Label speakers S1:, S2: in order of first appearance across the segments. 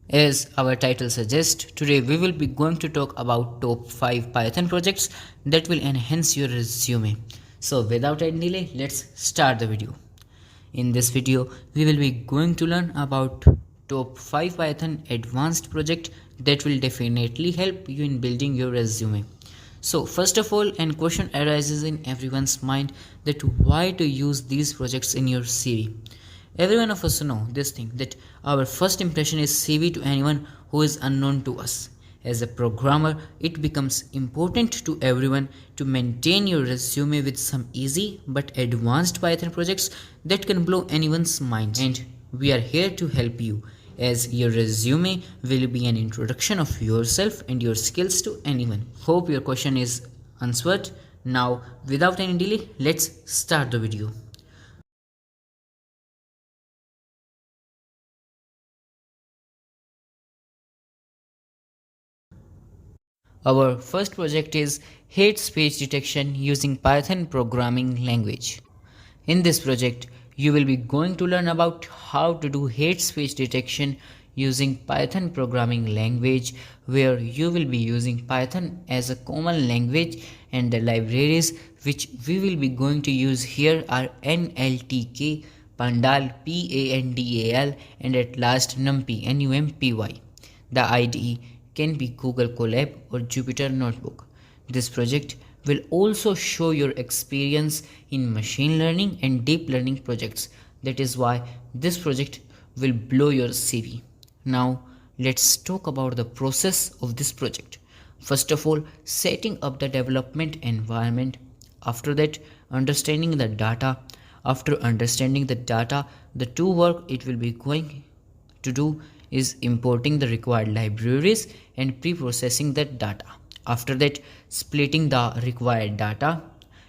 S1: As our title suggests, today we will be going to talk about top 5 Python projects that will enhance your resume. So without any delay, let's start the video. In this video, we will be going to learn about top 5 Python advanced project that will definitely help you in building your resume. So first of all, an question arises in everyone's mind that why to use these projects in your CV. Every one of us know this thing that our first impression is CV to anyone who is unknown to us. As a programmer, it becomes important to everyone to maintain your resume with some easy but advanced Python projects that can blow anyone's mind. And we are here to help you, as your resume will be an introduction of yourself and your skills to anyone. Hope your question is answered. Now, without any delay, let's start the video. Our first project is hate speech detection using Python programming language. In this project, you will be going to learn about how to do hate speech detection using Python programming language, where you will be using Python as a common language, and the libraries which we will be going to use here are NLTK, Pandal, PANDAL, and at last NumPy, NUMPY. The IDE can be Google Colab or Jupyter Notebook. This project will also show your experience in machine learning and deep learning projects. That is why this project will blow your CV. Now let's talk about the process of this project. First of all, setting up the development environment. After that, understanding the data. After understanding the data, the two work it will be going to do is importing the required libraries and pre-processing that data. After that, splitting the required data,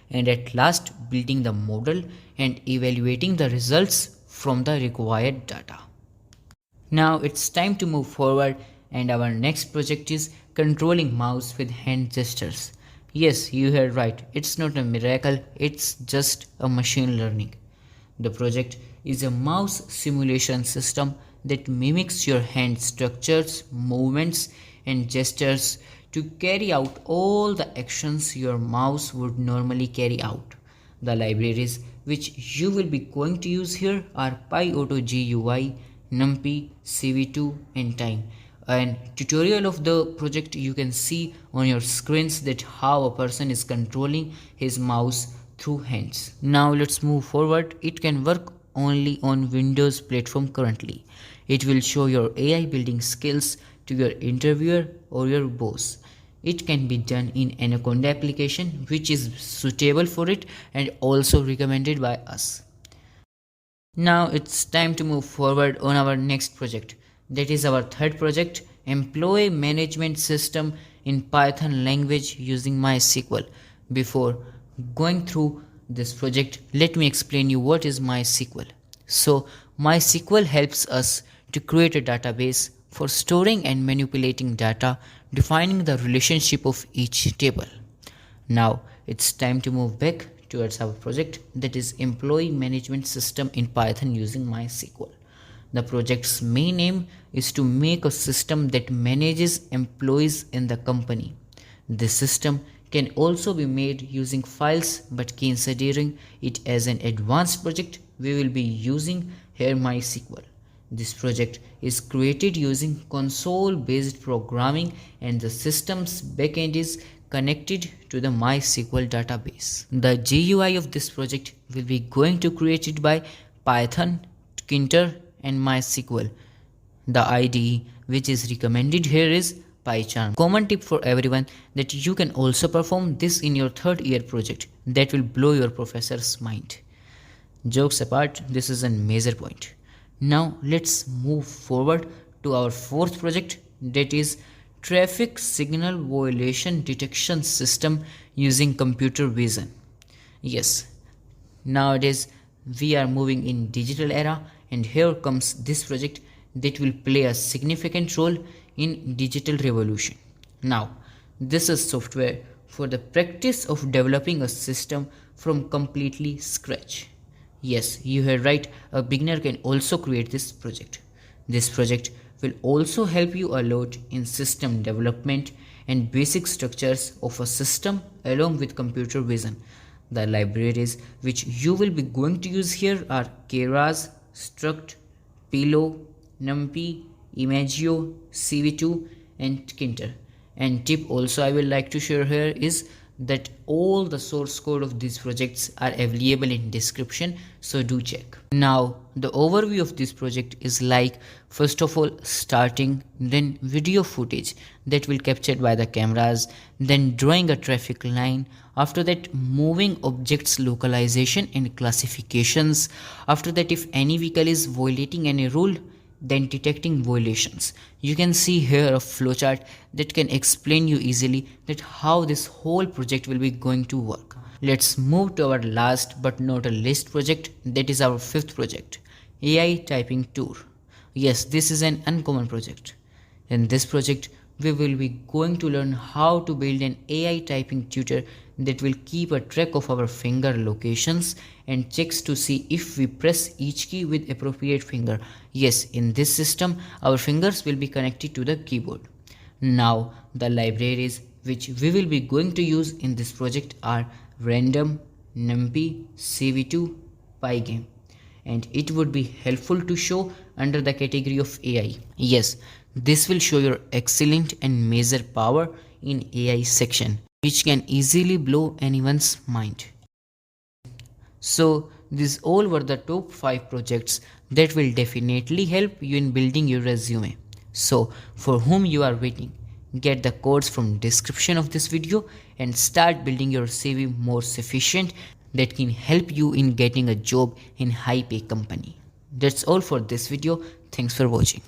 S1: and at last building the model and evaluating the results from the required data. Now it's time to move forward, and our next project is controlling mouse with hand gestures. Yes, you heard right, it's not a miracle, it's just a machine learning. The project is a mouse simulation system that mimics your hand structures, movements, and gestures to carry out all the actions your mouse would normally carry out. The libraries which you will be going to use here are PyAutoGUI, NumPy, CV2, and Time. And tutorial of the project you can see on your screens that how a person is controlling his mouse through hands. Now let's move forward. It can work only on Windows platform currently. It will show your AI building skills to your interviewer or your boss. It can be done in Anaconda application, which is suitable for it and also recommended by us. Now it's time to move forward on our next project. That is our third project, Employee Management System in Python language using MySQL. Before going through this project, let me explain you what is MySQL. So MySQL helps us to create a database for storing and manipulating data, defining the relationship of each table. Now it's time to move back towards our project, that is Employee Management System in Python using MySQL. The project's main aim is to make a system that manages employees in the company. This system can also be made using files, but considering it as an advanced project, we will be using here MySQL. This project is created using console-based programming, and the system's backend is connected to the MySQL database. The GUI of this project will be going to created by Python, Tkinter, and MySQL. The IDE which is recommended here is PyCharm. Common tip for everyone that you can also perform this in your third year project that will blow your professor's mind. Jokes apart, this is a major point. Now let's move forward to our fourth project, that is Traffic Signal Violation Detection System using computer vision. Yes, nowadays we are moving in digital era, and here comes this project that will play a significant role in digital revolution. Now this is software for the practice of developing a system from completely scratch. Yes, you heard right, a beginner can also create this project. This project will also help you a lot in system development and basic structures of a system along with computer vision. The libraries which you will be going to use here are Keras, Struct, Pillow, NumPy, Imagio, CV2 and Kinter. And tip also I will like to share here is that all the source code of these projects are available in description, so do check. Now the overview of this project is like, first of all starting, then video footage that will captured by the cameras, then drawing a traffic line, after that moving objects localization and classifications, after that if any vehicle is violating any rule, then detecting violations. You can see here a flowchart that can explain you easily that how this whole project will be going to work. Let's move to our last but not a least project, that is our fifth project, AI typing tour. Yes, this is an uncommon project. In this project we will be going to learn how to build an AI typing tutor that will keep a track of our finger locations and checks to see if we press each key with appropriate finger. Yes, in this system our fingers will be connected to the keyboard. Now the libraries which we will be going to use in this project are random, NumPy, CV2, Pygame, and it would be helpful to show under the category of AI. Yes, this will show your excellent and major power in AI section, which can easily blow anyone's mind. So these all were the top 5 projects that will definitely help you in building your resume. So for whom you are waiting, get the codes from description of this video and start building your CV more sufficient that can help you in getting a job in high pay company. That's all for this video. Thanks for watching.